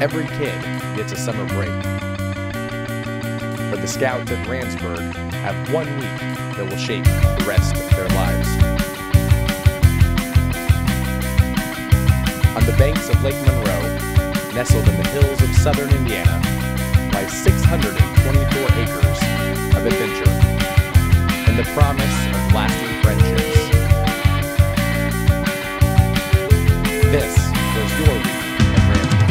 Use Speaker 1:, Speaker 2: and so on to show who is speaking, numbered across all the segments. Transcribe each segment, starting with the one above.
Speaker 1: Every kid gets a summer break. But the Scouts at Ransburg have 1 week that will shape the rest of their lives. On the banks of Lake Monroe, nestled in the hills of southern Indiana, lie 624 acres of adventure and the promise of lasting friendships. This was your week at Ransburg.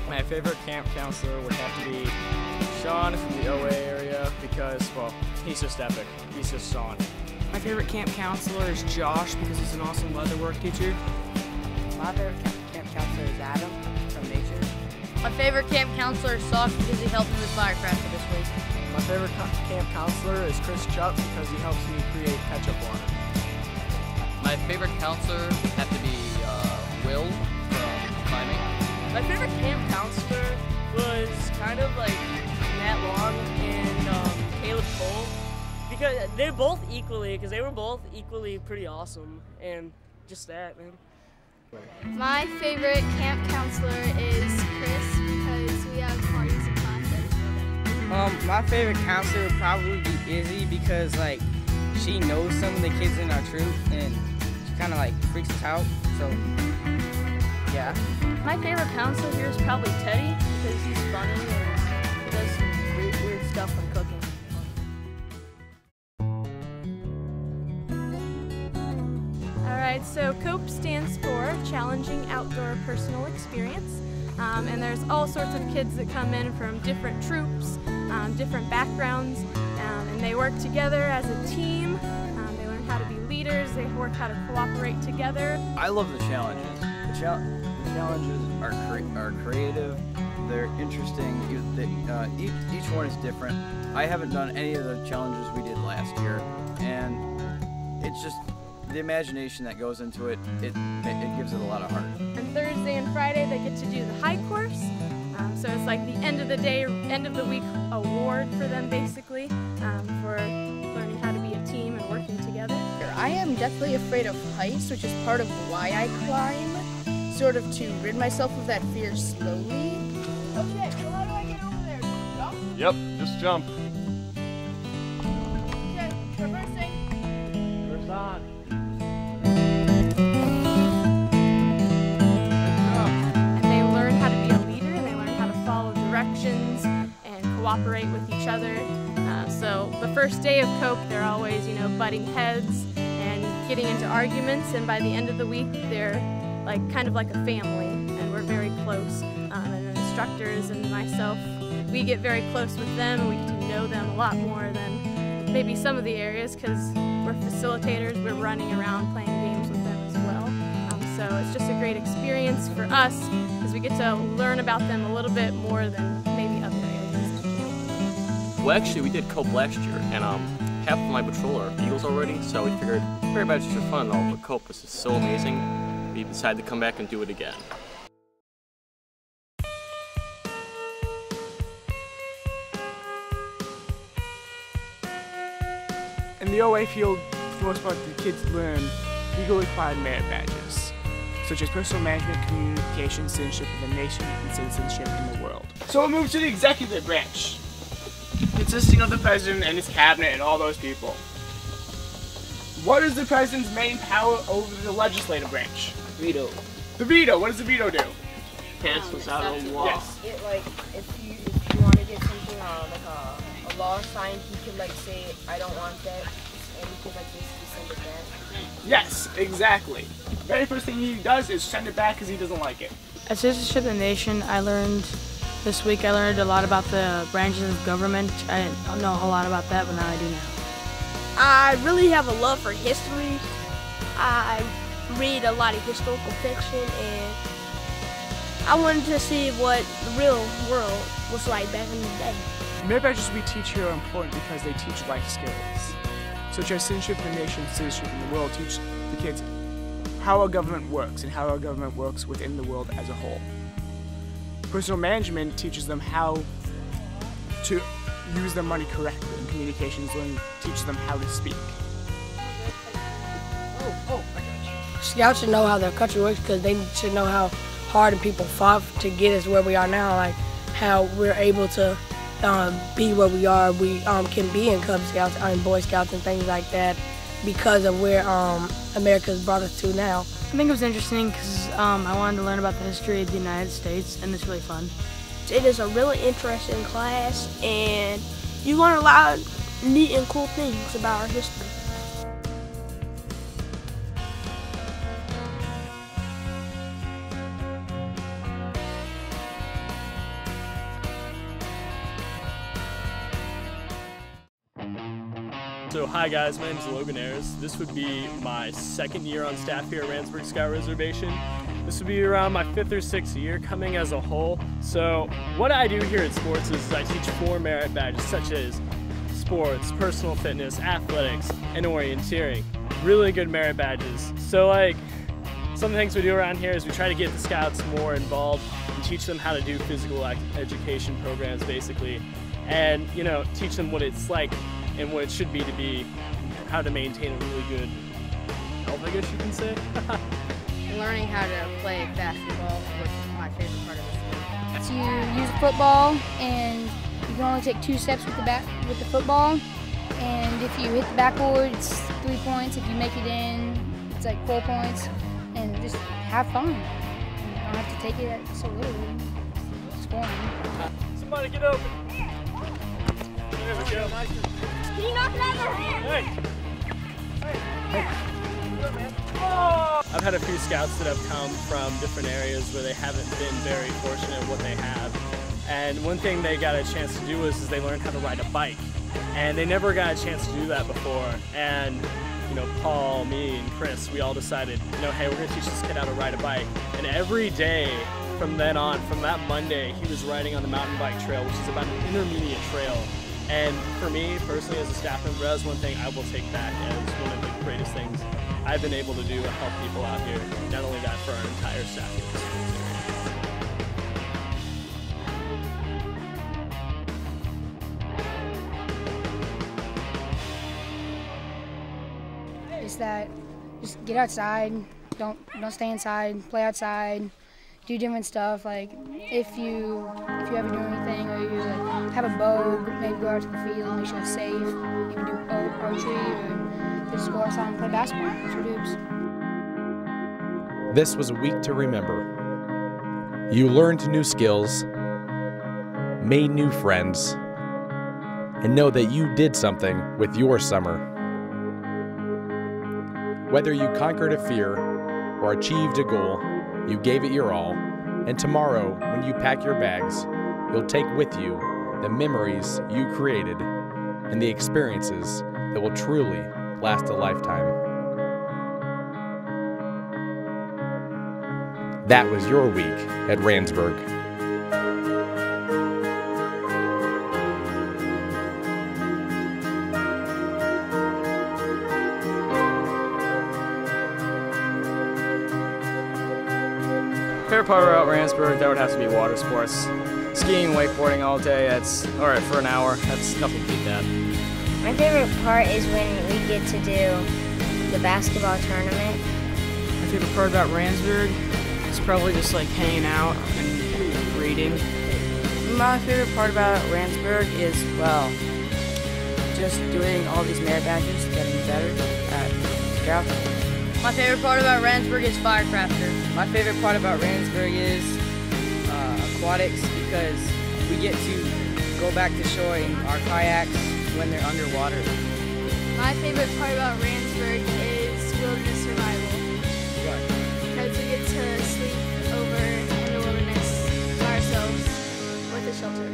Speaker 2: My favorite camp counselor would have to be Sean from the OA area because, well, he's just epic. He's just Sean.
Speaker 3: My favorite camp counselor is Josh because he's an awesome leatherwork teacher.
Speaker 4: My favorite camp counselor is Adam from nature.
Speaker 5: My favorite camp counselor is Sauce because he helped me with Firecracker this week.
Speaker 2: My favorite camp counselor is Chris Chuck because he helps me create ketchup water.
Speaker 6: My favorite counselor would have to be Will from climbing.
Speaker 7: My favorite camp counselor was kind of like Matt Long and Caleb Cole because they were both equally pretty awesome, and just that, man.
Speaker 8: My favorite camp counselor is Chris because we have parties and class every day.
Speaker 4: My favorite counselor would probably be Izzy because like she knows some of the kids in our troop and she kind of like freaks us out. So yeah.
Speaker 5: My favorite counselor here is probably Teddy because he's funny and he does some weird stuff when cooking.
Speaker 9: Alright, so COPE stands for Challenging Outdoor Personal Experience. And there's all sorts of kids that come in from different troops, different backgrounds, and they work together as a team. They learn how to be leaders, they work how to cooperate together.
Speaker 10: I love the challenges. The challenges are creative, they're interesting, each one is different. I haven't done any of the challenges we did last year, and it's just the imagination that goes into it, it gives it a lot of heart.
Speaker 9: And Thursday and Friday they get to do the high course, so it's like the end of the day, end of the week award for them basically, for learning how to be a team and working together.
Speaker 11: I am deathly afraid of heights, which is part of why I climb, sort of to rid myself of that fear slowly. Okay, so how do I get over there? Jump?
Speaker 12: Yep, just jump.
Speaker 11: Okay, reversing.
Speaker 12: First on.
Speaker 9: And they learn how to be a leader, and they learn how to follow directions and cooperate with each other. So the first day of COPE, they're always, butting heads and getting into arguments, and by the end of the week, they're kind of like a family, and we're very close. And the instructors and myself, we get very close with them, and we get to know them a lot more than maybe some of the areas because we're facilitators, we're running around playing games with them as well. So it's just a great experience for us because we get to learn about them a little bit more than maybe other areas.
Speaker 13: Well, actually, we did COPE last year, and half of my patrol are Eagles already, so we figured very bad, it's just for fun and all, but COPE was just so amazing, we decided to come back and do it again.
Speaker 2: In the OA field, for the most part, the kids learn legally required merit badges, such as personal management, communication, citizenship in the nation, and citizenship in the world. So we'll move to the executive branch, consisting of the president and his cabinet and all those people. What is the president's main power over the legislative branch?
Speaker 4: Veto.
Speaker 2: The veto. What does the veto do?
Speaker 13: Pass without a law.
Speaker 2: Yes.
Speaker 4: It if you want to get something like a law signed, he can say I don't want that, and he can basically send it back.
Speaker 2: Yes, exactly. Very first thing he does is send it back because he doesn't like it.
Speaker 3: At Citizenship in the Nation, this week I learned a lot about the branches of government. I didn't know a whole lot about that, but now I do now.
Speaker 8: I really have a love for history. I read a lot of historical fiction, and I wanted to see what the real world was like back in the day.
Speaker 2: Merit badges we teach here are important because they teach life skills, such as citizenship in the nation, citizenship in the world. Teach the kids how our government works and how our government works within the world as a whole. Personal management teaches them how to use their money correctly, and communications learning teaches them how to speak.
Speaker 12: Scouts should know how their country works because they should know how hard and people fought to get us where we are now, like how we're able to be where we are. We can be in Cub Scouts and Boy Scouts and things like that because of where America's brought us to now.
Speaker 3: I think it was interesting because I wanted to learn about the history of the United States, and it's really fun.
Speaker 11: It is a really interesting class, and you learn a lot of neat and cool things about our history.
Speaker 14: So hi guys, my name is Logan Ayers. This would be my second year on staff here at Ransburg Scout Reservation. This would be around my 5th or 6th year coming as a whole. So what I do here at sports is I teach 4 merit badges such as sports, personal fitness, athletics, and orienteering. Really good merit badges. So like some of the things we do around here is we try to get the scouts more involved and teach them how to do physical education programs basically, and you know, teach them what it's like and what it should be to be, how to maintain a really good health, I guess you can say.
Speaker 15: Learning how to play basketball was my favorite part of the sport.
Speaker 16: You use a football, and you can only take 2 steps with the football, and if you hit the backboard, it's 3 points. If you make it in, it's like 4 points, and just have fun. You don't have to take it so literally. It's fun.
Speaker 14: Somebody get open. There we go.
Speaker 16: Can you knock it out of their hand?
Speaker 14: Hey. Oh. I've had a few scouts that have come from different areas where they haven't been very fortunate in what they have. And one thing they got a chance to do is they learned how to ride a bike. And they never got a chance to do that before. And you know, Paul, me, and Chris, we all decided, you know, hey, we're gonna teach this kid how to ride a bike. And every day from then on, from that Monday, he was riding on the mountain bike trail, which is about an intermediate trail. And for me, personally, as a staff member, that's one thing I will take back as one of the greatest things I've been able to do to help people out here. Not only that, for our entire staff here.
Speaker 16: Is that just get outside, don't stay inside, play outside, do different stuff. Like if you ever do anything, or you like have a bow, maybe go out to the field, make sure it's safe. You can do archery, or just go outside and play basketball, shoot hoops.
Speaker 1: This was a week to remember. You learned new skills, made new friends, and know that you did something with your summer. Whether you conquered a fear or achieved a goal, you gave it your all, and tomorrow, when you pack your bags, you'll take with you the memories you created and the experiences that will truly last a lifetime. That was your week at Ransburg.
Speaker 17: Favorite part about Ransburg, that would have to be water sports. Skiing, wakeboarding all day, that's, or for an hour, that's nothing to beat that.
Speaker 18: My favorite part is when we get to do the basketball tournament.
Speaker 4: My favorite part about Ransburg is probably just like hanging out and reading. My favorite part about Ransburg is, well, just doing all these merit badges, getting better at Scout.
Speaker 19: My favorite part about Ransburg is Firecrafter.
Speaker 4: My favorite part about Ransburg is aquatics, because we get to go back to shore in our kayaks when they're underwater.
Speaker 8: My favorite part about Ransburg is wilderness survival. Because we get to sleep over in the wilderness by ourselves with a shelter.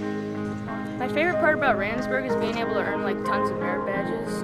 Speaker 5: My favorite part about Ransburg is being able to earn like tons of merit badges.